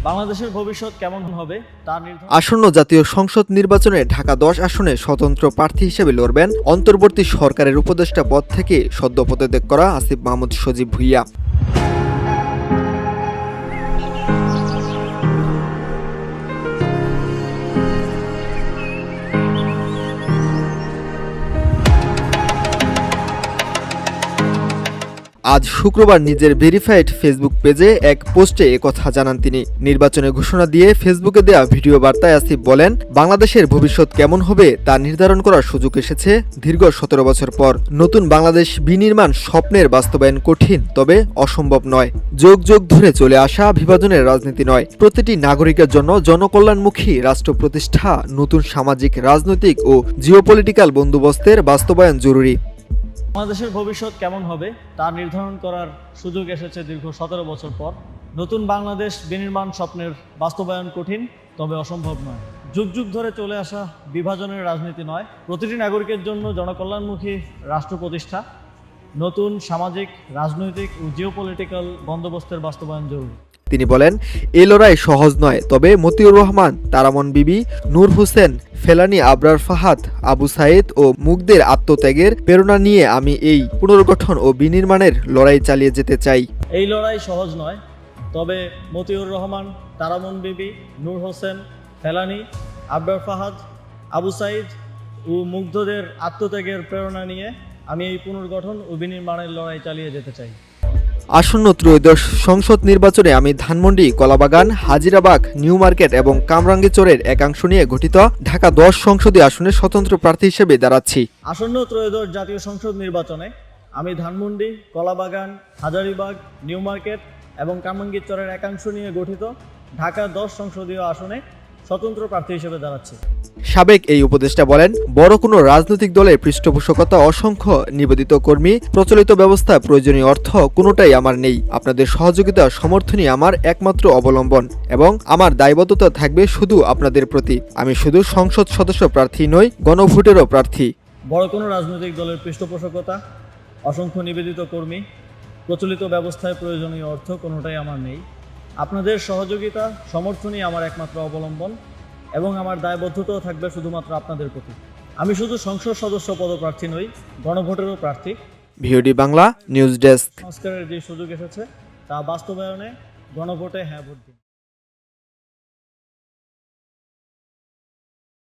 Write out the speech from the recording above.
বাংলাদেশের ভবিষ্যৎ কেমন হবে তা আসন্ন জাতীয় সংসদ নির্বাচনে ঢাকা 10 আসনে স্বতন্ত্র প্রার্থী হিসেবে লড়বেন অন্তর্বর্তী সরকারের উপদেষ্টা পদ থেকে সদ্য পদত্যাগ করা আসিফ মাহমুদ সজীব ভুঁইয়া। আজ শুক্রবার নিজের ভেরিফাইড ফেসবুক পেজে এক পোস্টে একথা জানান তিনি। নির্বাচনের ঘোষণা দিয়ে ফেসবুকে দেয়া ভিডিও বার্তায় আসিফ বলেন, বাংলাদেশের ভবিষ্যৎ কেমন হবে তা নির্ধারণ করার সুযোগ এসেছে দীর্ঘ 17 বছর পর। নতুন বাংলাদেশ বিনির্মাণ স্বপ্নের বাস্তবায়ন কঠিন, তবে অসম্ভব নয়। যুগ যুগ ধরে চলে আসা বিভাজনের রাজনীতি নয়, প্রতিটি নাগরিকের জন্য জনকল্যাণমুখী রাষ্ট্র প্রতিষ্ঠা, নতুন সামাজিক, রাজনৈতিক ও জিওপলিটিক্যাল বন্দোবস্তের বাস্তবায়ন জরুরি। বাংলাদেশের ভবিষ্যৎ কেমন হবে তা নির্ধারণ করার সুযোগ এসেছে দীর্ঘ 17 বছর পর। নতুন বাংলাদেশ বিনির্মাণ স্বপ্নের বাস্তবায়ন কঠিন, তবে অসম্ভব নয়। যুগ যুগ ধরে চলে আসা বিভাজনের রাজনীতি নয়, প্রতিটি নাগরিকের জন্য জনকল্যাণমুখী রাষ্ট্র প্রতিষ্ঠা, নতুন সামাজিক, রাজনৈতিক ও জিওপলিটিক্যাল বন্দোবস্তের বাস্তবায়ন জরুরি। তিনি বলেন, এই লড়াই সহজ নয়, তবে মতিউর রহমান, তারামন বিবি, নূর হোসেন, ফেলানী, আবরার ফাহাদ, আবু সাইদ ও মুগ্ধের আত্মত্যাগের প্রেরণা নিয়ে আমি এই পুনর্গঠন ও বিনির্মাণের লড়াই চালিয়ে যেতে চাই। এই লড়াই সহজ নয়, তবে মতিউর রহমান, তারামন বিবি, নূর হোসেন, ফেলানী, আবরার ফাহাদ, আবু সাইদ ও মুগ্ধদের আত্মত্যাগের প্রেরণা নিয়ে আমি এই পুনর্গঠন ও বিনির্মাণের লড়াই চালিয়ে যেতে চাই। আসন্ন ত্রয়োদশ সংসদ নির্বাচনে আমি ধানমন্ডি, কলাবাগান, হাজিরাবাগ, নিউ মার্কেট এবং কামরাঙ্গীরচরের একাংশ নিয়ে গঠিত ঢাকা 10 সংসদীয় আসনে স্বতন্ত্র প্রার্থী হিসেবে দাঁড়াচ্ছি। আসন্ন ত্রয়োদশ জাতীয় সংসদ নির্বাচনে আমি ধানমন্ডি, কলাবাগান, হাজারীবাগ, নিউ মার্কেট এবং কামরাঙ্গীরচরের একাংশ নিয়ে গঠিত ঢাকা 10 সংসদীয় আসনে স্বতন্ত্র প্রার্থী হিসেবে দাঁড়াচ্ছি। সাবেক এই উপদেষ্টা বলেন, বড় কোনো রাজনৈতিক দলের পৃষ্ঠপোষকতা, অসংখ্য নিবেদিত কর্মী, প্রচলিত ব্যবস্থা, প্রয়োজনীয় অর্থ কোনোটাই আমার নেই। আপনাদের সহযোগিতা, সমর্থনই আমার একমাত্র অবলম্বন এবং আমার দায়বদ্ধতা থাকবে শুধু আপনাদের প্রতি। আমি শুধু সংসদ সদস্য প্রার্থী নই, গণভোটেরও প্রার্থী। বড় কোনো রাজনৈতিক দলের পৃষ্ঠপোষকতা, অসংখ্য নিবেদিত কর্মী, প্রচলিত ব্যবস্থায় প্রয়োজনীয় অর্থ কোনোটাই আমার নেই। আপনাদের সহযোগিতা, সমর্থনই আমার একমাত্র অবলম্বন এবং আমার দায়বদ্ধতাও থাকবে শুধুমাত্র আপনাদের প্রতি। আমি শুধু সংসদ সদস্য পদপ্রার্থী নই, গণভোটেরও প্রার্থী। VOD Bangla news desk. সংস্কারের যে সুযোগ এসেছে তা বাস্তবায়নে গণভোটে হ্যাঁ ভোট দিন।